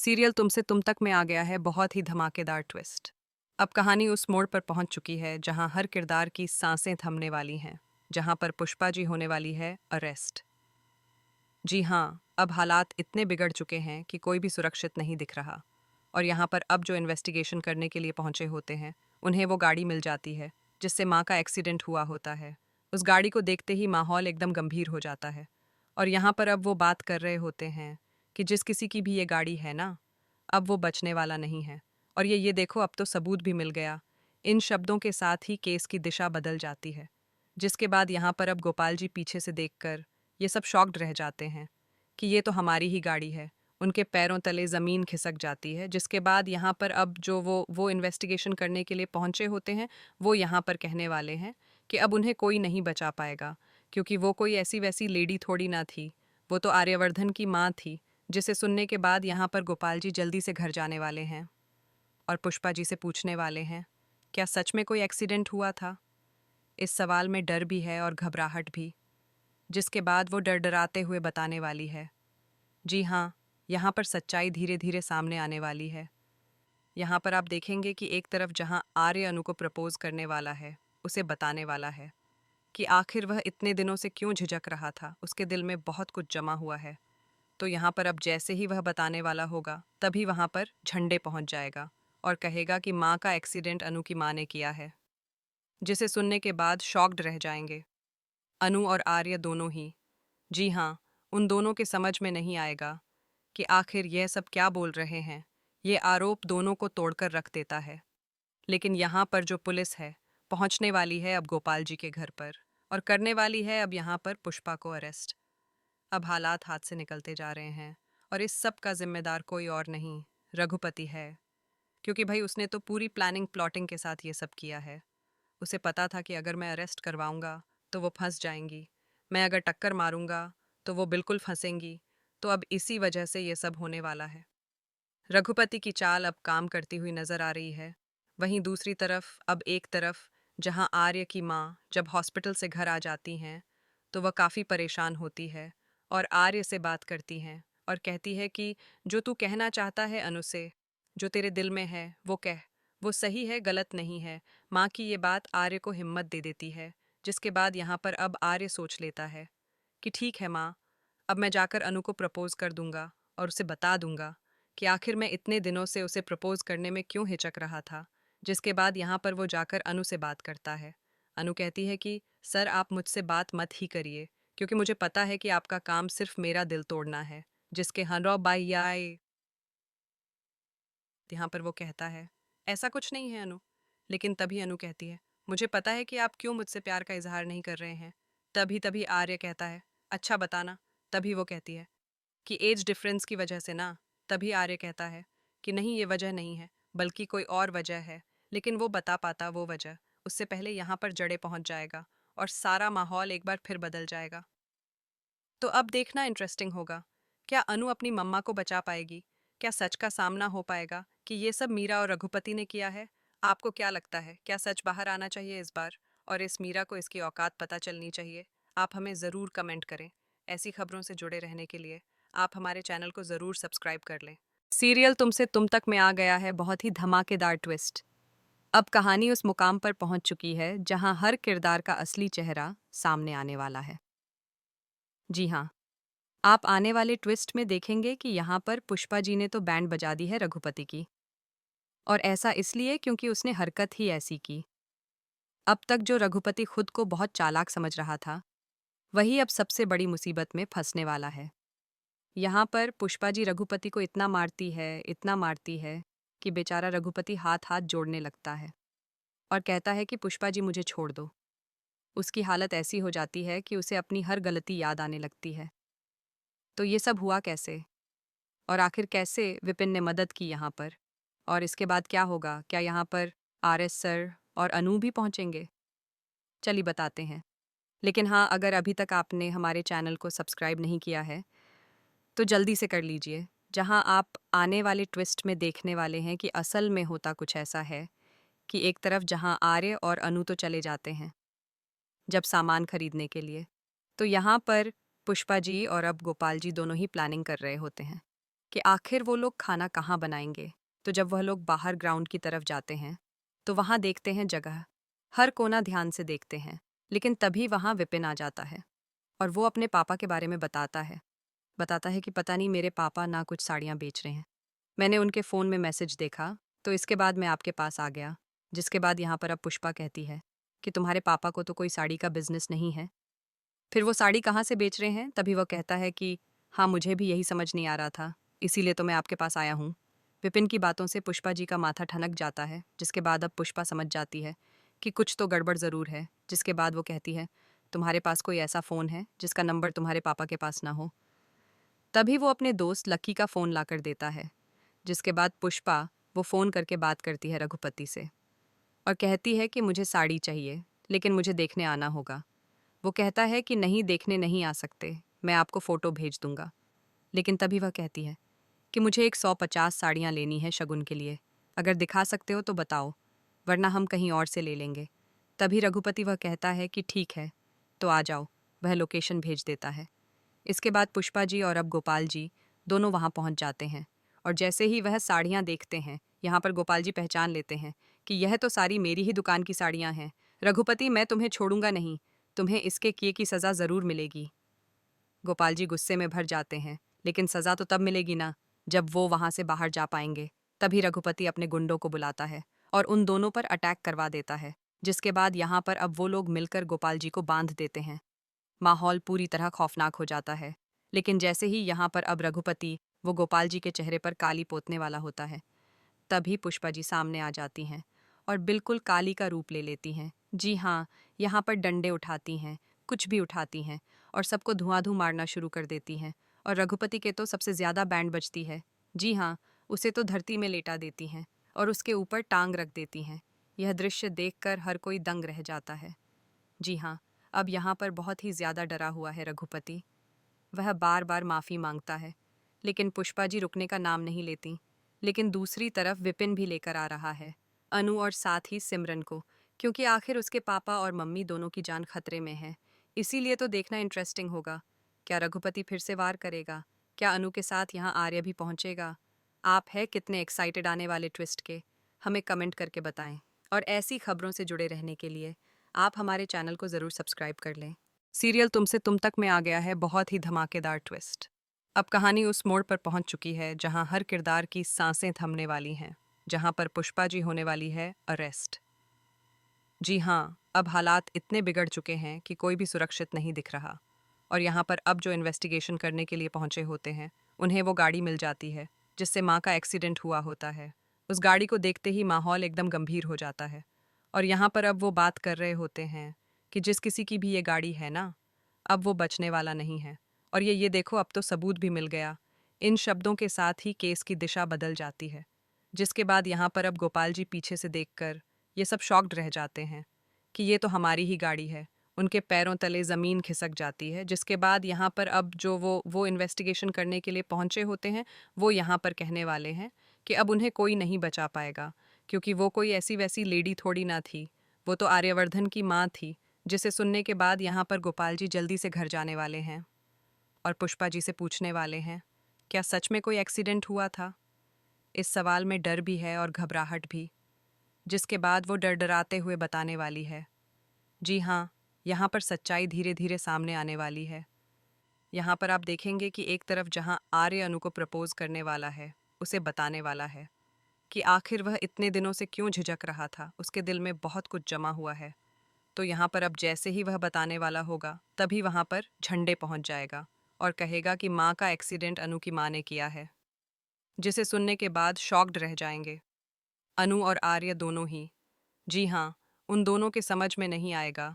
Serial तुमसे तुम तक में आ गया है बहुत ही धमाकेदार ट्विस्ट। अब कहानी उस मोड़ पर पहुंच चुकी है जहां हर किरदार की सांसें थमने वाली हैं, जहां पर पुष्पा जी होने वाली है अरेस्ट। जी हाँ, अब हालात इतने बिगड़ चुके हैं कि कोई भी सुरक्षित नहीं दिख रहा। और यहाँ पर अब जो इन्वेस्टिगेशन करने के लिए पहुंचे होते हैं, उन्हें वो गाड़ी मिल जाती है जिससे माँ का एक्सीडेंट हुआ होता है। उस गाड़ी को देखते ही माहौल एकदम गंभीर हो जाता है। और यहाँ पर अब वो बात कर रहे होते हैं कि जिस किसी की भी ये गाड़ी है ना, अब वो बचने वाला नहीं है। और ये देखो, अब तो सबूत भी मिल गया। इन शब्दों के साथ ही केस की दिशा बदल जाती है। जिसके बाद यहाँ पर अब गोपाल जी पीछे से देखकर ये सब शॉक्ड रह जाते हैं कि ये तो हमारी ही गाड़ी है। उनके पैरों तले ज़मीन खिसक जाती है। जिसके बाद यहाँ पर अब जो वो इन्वेस्टिगेशन करने के लिए पहुँचे होते हैं, वो यहाँ पर कहने वाले हैं कि अब उन्हें कोई नहीं बचा पाएगा, क्योंकि वो कोई ऐसी वैसी लेडी थोड़ी ना थी। वो तो आर्यवर्धन की माँ थी। जिसे सुनने के बाद यहाँ पर गोपाल जी जल्दी से घर जाने वाले हैं और पुष्पा जी से पूछने वाले हैं, क्या सच में कोई एक्सीडेंट हुआ था? इस सवाल में डर भी है और घबराहट भी। जिसके बाद वो डराते हुए बताने वाली है, जी हाँ, यहाँ पर सच्चाई धीरे धीरे सामने आने वाली है। यहाँ पर आप देखेंगे कि एक तरफ जहाँ आर्य अनु को प्रपोज करने वाला है, उसे बताने वाला है कि आखिर वह इतने दिनों से क्यों झिझक रहा था, उसके दिल में बहुत कुछ जमा हुआ है। तो यहाँ पर अब जैसे ही वह बताने वाला होगा, तभी वहाँ पर झंडे पहुँच जाएगा और कहेगा कि माँ का एक्सीडेंट अनु की माँ ने किया है। जिसे सुनने के बाद शॉक्ड रह जाएंगे अनु और आर्य दोनों ही। जी हाँ, उन दोनों के समझ में नहीं आएगा कि आखिर यह सब क्या बोल रहे हैं। ये आरोप दोनों को तोड़कर रख देता है। लेकिन यहाँ पर जो पुलिस है, पहुँचने वाली है अब गोपाल जी के घर पर और करने वाली है अब यहाँ पर पुष्पा को अरेस्ट। अब हालात हाथ से निकलते जा रहे हैं और इस सब का जिम्मेदार कोई और नहीं, रघुपति है। क्योंकि भाई उसने तो पूरी प्लानिंग प्लॉटिंग के साथ ये सब किया है। उसे पता था कि अगर मैं अरेस्ट करवाऊंगा तो वो फंस जाएंगी, मैं अगर टक्कर मारूंगा तो वो बिल्कुल फंसेंगी। तो अब इसी वजह से ये सब होने वाला है। रघुपति की चाल अब काम करती हुई नजर आ रही है। वहीं दूसरी तरफ अब एक तरफ जहां आर्य की माँ जब हॉस्पिटल से घर आ जाती हैं, तो वह काफ़ी परेशान होती है और आर्य से बात करती हैं और कहती है कि जो तू कहना चाहता है अनु से, जो तेरे दिल में है वो कह, वो सही है, गलत नहीं है। माँ की ये बात आर्य को हिम्मत दे देती है। जिसके बाद यहाँ पर अब आर्य सोच लेता है कि ठीक है माँ, अब मैं जाकर अनु को प्रपोज कर दूंगा और उसे बता दूंगा कि आखिर मैं इतने दिनों से उसे प्रपोज करने में क्यों हिचक रहा था। जिसके बाद यहाँ पर वो जाकर अनु से बात करता है। अनु कहती है कि सर, आप मुझसे बात मत ही करिए, क्योंकि मुझे पता है कि आपका काम सिर्फ मेरा दिल तोड़ना है। जिसके हनरो बाई आए, यहाँ पर वो कहता है, ऐसा कुछ नहीं है अनु। लेकिन तभी अनु कहती है, मुझे पता है कि आप क्यों मुझसे प्यार का इजहार नहीं कर रहे हैं। तभी तभी आर्य कहता है, अच्छा बताना। तभी वो कहती है कि एज डिफरेंस की वजह से ना। तभी आर्य कहता है कि नहीं, ये वजह नहीं है, बल्कि कोई और वजह है। लेकिन वो बता पाता वो वजह, उससे पहले यहाँ पर जड़े पहुँच जाएगा और सारा माहौल एक बार फिर बदल जाएगा। तो अब देखना इंटरेस्टिंग होगा, क्या अनु अपनी मम्मा को बचा पाएगी? क्या सच का सामना हो पाएगा कि ये सब मीरा और रघुपति ने किया है? आपको क्या लगता है, क्या सच बाहर आना चाहिए इस बार और इस मीरा को इसकी औकात पता चलनी चाहिए? आप हमें ज़रूर कमेंट करें। ऐसी खबरों से जुड़े रहने के लिए आप हमारे चैनल को ज़रूर सब्सक्राइब कर लें। सीरियल तुमसे तुम तक में आ गया है बहुत ही धमाकेदार ट्विस्ट। अब कहानी उस मुकाम पर पहुंच चुकी है जहां हर किरदार का असली चेहरा सामने आने वाला है। जी हाँ, आप आने वाले ट्विस्ट में देखेंगे कि यहाँ पर पुष्पा जी ने तो बैंड बजा दी है रघुपति की। और ऐसा इसलिए क्योंकि उसने हरकत ही ऐसी की। अब तक जो रघुपति खुद को बहुत चालाक समझ रहा था, वही अब सबसे बड़ी मुसीबत में फंसने वाला है। यहाँ पर पुष्पा जी रघुपति को इतना मारती है कि बेचारा रघुपति हाथ हाथ जोड़ने लगता है और कहता है कि पुष्पा जी मुझे छोड़ दो। उसकी हालत ऐसी हो जाती है कि उसे अपनी हर गलती याद आने लगती है। तो ये सब हुआ कैसे? और आखिर कैसे विपिन ने मदद की यहाँ पर? और इसके बाद क्या होगा? क्या यहाँ पर आरएस सर और अनु भी पहुँचेंगे? चलिए बताते हैं। लेकिन हाँ, अगर अभी तक आपने हमारे चैनल को सब्सक्राइब नहीं किया है, तो जल्दी से कर लीजिए। जहाँ आप आने वाले ट्विस्ट में देखने वाले हैं कि असल में होता कुछ ऐसा है कि एक तरफ जहाँ आर्य और अनु तो चले जाते हैं जब सामान खरीदने के लिए, तो यहाँ पर पुष्पा जी और अब गोपाल जी दोनों ही प्लानिंग कर रहे होते हैं कि आखिर वो लोग खाना कहाँ बनाएंगे। तो जब वह लोग बाहर ग्राउंड की तरफ जाते हैं तो वहाँ देखते हैं जगह, हर कोना ध्यान से देखते हैं। लेकिन तभी वहाँ विपिन आ जाता है और वो अपने पापा के बारे में बताता है कि पता नहीं मेरे पापा ना कुछ साड़ियाँ बेच रहे हैं। मैंने उनके फ़ोन में मैसेज देखा तो इसके बाद मैं आपके पास आ गया। जिसके बाद यहाँ पर अब पुष्पा कहती है कि तुम्हारे पापा को तो कोई साड़ी का बिजनेस नहीं है, फिर वो साड़ी कहाँ से बेच रहे हैं। तभी वो कहता है कि हाँ, मुझे भी यही समझ नहीं आ रहा था, इसीलिए तो मैं आपके पास आया हूँ। विपिन की बातों से पुष्पा जी का माथा ठनक जाता है, जिसके बाद अब पुष्पा समझ जाती है कि कुछ तो गड़बड़ ज़रूर है। जिसके बाद वो कहती है तुम्हारे पास कोई ऐसा फ़ोन है जिसका नंबर तुम्हारे पापा के पास ना हो। तभी वो अपने दोस्त लक्की का फ़ोन लाकर देता है। जिसके बाद पुष्पा वो फ़ोन करके बात करती है रघुपति से और कहती है कि मुझे साड़ी चाहिए, लेकिन मुझे देखने आना होगा। वो कहता है कि नहीं, देखने नहीं आ सकते, मैं आपको फ़ोटो भेज दूंगा। लेकिन तभी वह कहती है कि मुझे एक 150 साड़ियाँ लेनी है शगुन के लिए, अगर दिखा सकते हो तो बताओ, वरना हम कहीं और से ले लेंगे। तभी रघुपति वह कहता है कि ठीक है, तो आ जाओ। वह लोकेशन भेज देता है। इसके बाद पुष्पा जी और अब गोपाल जी दोनों वहाँ पहुँच जाते हैं और जैसे ही वह साड़ियाँ देखते हैं, यहाँ पर गोपाल जी पहचान लेते हैं कि यह तो सारी मेरी ही दुकान की साड़ियाँ हैं। रघुपति, मैं तुम्हें छोड़ूंगा नहीं, तुम्हें इसके किए की सज़ा ज़रूर मिलेगी। गोपाल जी गुस्से में भर जाते हैं, लेकिन सज़ा तो तब मिलेगी ना जब वो वहाँ से बाहर जा पाएंगे। तभी रघुपति अपने गुंडों को बुलाता है और उन दोनों पर अटैक करवा देता है। जिसके बाद यहाँ पर अब वो लोग मिलकर गोपाल जी को बांध देते हैं। माहौल पूरी तरह खौफनाक हो जाता है। लेकिन जैसे ही यहाँ पर अब रघुपति वो गोपाल जी के चेहरे पर काली पोतने वाला होता है, तभी पुष्पा जी सामने आ जाती हैं और बिल्कुल काली का रूप ले लेती हैं। जी हाँ, यहाँ पर डंडे उठाती हैं, कुछ भी उठाती हैं और सबको धुआंधू मारना शुरू कर देती हैं। और रघुपति के तो सबसे ज़्यादा बैंड बजती है। जी हाँ, उसे तो धरती में लेटा देती हैं और उसके ऊपर टांग रख देती हैं। यह दृश्य देखकर हर कोई दंग रह जाता है। जी हाँ, अब यहाँ पर बहुत ही ज़्यादा डरा हुआ है रघुपति। वह बार बार माफ़ी मांगता है, लेकिन पुष्पा जी रुकने का नाम नहीं लेती। लेकिन दूसरी तरफ विपिन भी लेकर आ रहा है अनु और साथ ही सिमरन को, क्योंकि आखिर उसके पापा और मम्मी दोनों की जान खतरे में है। इसीलिए तो देखना इंटरेस्टिंग होगा, क्या रघुपति फिर से वार करेगा, क्या अनु के साथ यहाँ आर्य भी पहुँचेगा। आप है कितने एक्साइटेड आने वाले ट्विस्ट के, हमें कमेंट करके बताएं। और ऐसी खबरों से जुड़े रहने के लिए आप हमारे चैनल को ज़रूर सब्सक्राइब कर लें। सीरियल तुमसे तुम तक में आ गया है बहुत ही धमाकेदार ट्विस्ट। अब कहानी उस मोड़ पर पहुंच चुकी है जहां हर किरदार की सांसें थमने वाली हैं, जहां पर पुष्पा जी होने वाली है अरेस्ट। जी हाँ, अब हालात इतने बिगड़ चुके हैं कि कोई भी सुरक्षित नहीं दिख रहा। और यहाँ पर अब जो इन्वेस्टिगेशन करने के लिए पहुंचे होते हैं, उन्हें वो गाड़ी मिल जाती है जिससे माँ का एक्सीडेंट हुआ होता है। उस गाड़ी को देखते ही माहौल एकदम गंभीर हो जाता है। और यहाँ पर अब वो बात कर रहे होते हैं कि जिस किसी की भी ये गाड़ी है ना, अब वो बचने वाला नहीं है। और ये देखो, अब तो सबूत भी मिल गया। इन शब्दों के साथ ही केस की दिशा बदल जाती है। जिसके बाद यहाँ पर अब गोपाल जी पीछे से देखकर ये सब शॉक्ड रह जाते हैं कि ये तो हमारी ही गाड़ी है। उनके पैरों तले ज़मीन खिसक जाती है। जिसके बाद यहाँ पर अब जो वो इन्वेस्टिगेशन करने के लिए पहुँचे होते हैं, वो यहाँ पर कहने वाले हैं कि अब उन्हें कोई नहीं बचा पाएगा, क्योंकि वो कोई ऐसी वैसी लेडी थोड़ी ना थी। वो तो आर्यवर्धन की माँ थी। जिसे सुनने के बाद यहाँ पर गोपाल जी जल्दी से घर जाने वाले हैं और पुष्पा जी से पूछने वाले हैं, क्या सच में कोई एक्सीडेंट हुआ था। इस सवाल में डर भी है और घबराहट भी। जिसके बाद वो डराते हुए बताने वाली है, जी हाँ, यहाँ पर सच्चाई धीरे धीरे सामने आने वाली है। यहाँ पर आप देखेंगे कि एक तरफ जहाँ आर्य अनु को प्रपोज करने वाला है, उसे बताने वाला है कि आखिर वह इतने दिनों से क्यों झिझक रहा था, उसके दिल में बहुत कुछ जमा हुआ है। तो यहाँ पर अब जैसे ही वह बताने वाला होगा, तभी वहाँ पर झंडे पहुँच जाएगा और कहेगा कि माँ का एक्सीडेंट अनु की माँ ने किया है। जिसे सुनने के बाद शॉक्ड रह जाएंगे अनु और आर्य दोनों ही। जी हाँ, उन दोनों के समझ में नहीं आएगा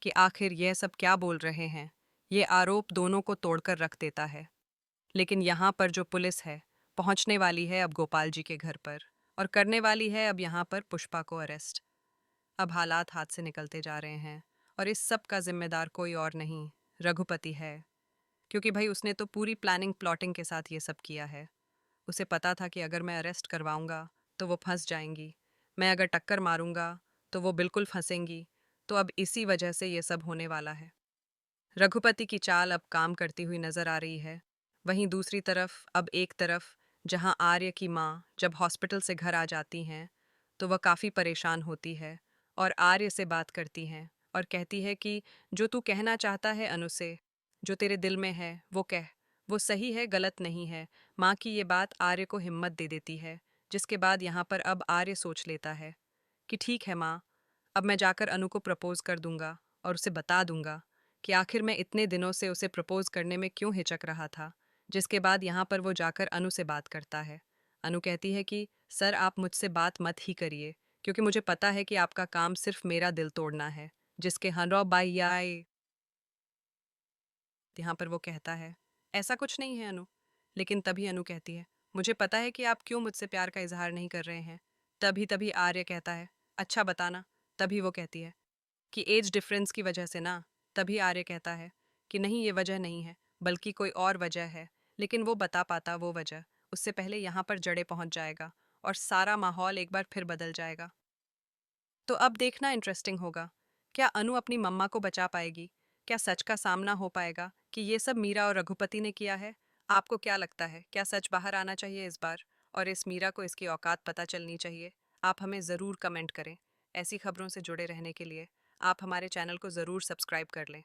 कि आखिर यह सब क्या बोल रहे हैं। ये आरोप दोनों को तोड़कर रख देता है। लेकिन यहाँ पर जो पुलिस है, पहुँचने वाली है अब गोपाल जी के घर पर और करने वाली है अब यहाँ पर पुष्पा को अरेस्ट। अब हालात हाथ से निकलते जा रहे हैं और इस सब का जिम्मेदार कोई और नहीं, रघुपति है। क्योंकि भाई उसने तो पूरी प्लानिंग प्लॉटिंग के साथ ये सब किया है। उसे पता था कि अगर मैं अरेस्ट करवाऊंगा तो वो फंस जाएंगी, मैं अगर टक्कर मारूंगा तो वो बिल्कुल फंसेंगी। तो अब इसी वजह से ये सब होने वाला है। रघुपति की चाल अब काम करती हुई नजर आ रही है। वहीं दूसरी तरफ अब एक तरफ जहाँ आर्य की माँ जब हॉस्पिटल से घर आ जाती हैं तो वह काफ़ी परेशान होती है और आर्य से बात करती हैं और कहती है कि जो तू कहना चाहता है अनु से, जो तेरे दिल में है वो कह, वो सही है गलत नहीं है। माँ की ये बात आर्य को हिम्मत दे देती है, जिसके बाद यहाँ पर अब आर्य सोच लेता है कि ठीक है माँ, अब मैं जाकर अनु को प्रपोज कर दूंगा और उसे बता दूंगा कि आखिर मैं इतने दिनों से उसे प्रपोज करने में क्यों हिचक रहा था। जिसके बाद यहाँ पर वो जाकर अनु से बात करता है। अनु कहती है कि सर आप मुझसे बात मत ही करिए, क्योंकि मुझे पता है कि आपका काम सिर्फ मेरा दिल तोड़ना है। जिसके हनरो बाई आए, यहाँ पर वो कहता है ऐसा कुछ नहीं है अनु। लेकिन तभी अनु कहती है मुझे पता है कि आप क्यों मुझसे प्यार का इजहार नहीं कर रहे हैं। तभी तभी आर्य कहता है अच्छा बताना। तभी वो कहती है कि एज डिफरेंस की वजह से ना। तभी आर्य कहता है कि नहीं ये वजह नहीं है, बल्कि कोई और वजह है। लेकिन वो बता पाता वो वजह उससे पहले यहाँ पर जड़े पहुंच जाएगा और सारा माहौल एक बार फिर बदल जाएगा। तो अब देखना इंटरेस्टिंग होगा, क्या अनु अपनी मम्मा को बचा पाएगी? क्या सच का सामना हो पाएगा कि ये सब मीरा और रघुपति ने किया है? आपको क्या लगता है, क्या सच बाहर आना चाहिए इस बार और इस मीरा को इसकी औकात पता चलनी चाहिए? आप हमें ज़रूर कमेंट करें। ऐसी खबरों से जुड़े रहने के लिए आप हमारे चैनल को ज़रूर सब्सक्राइब कर लें।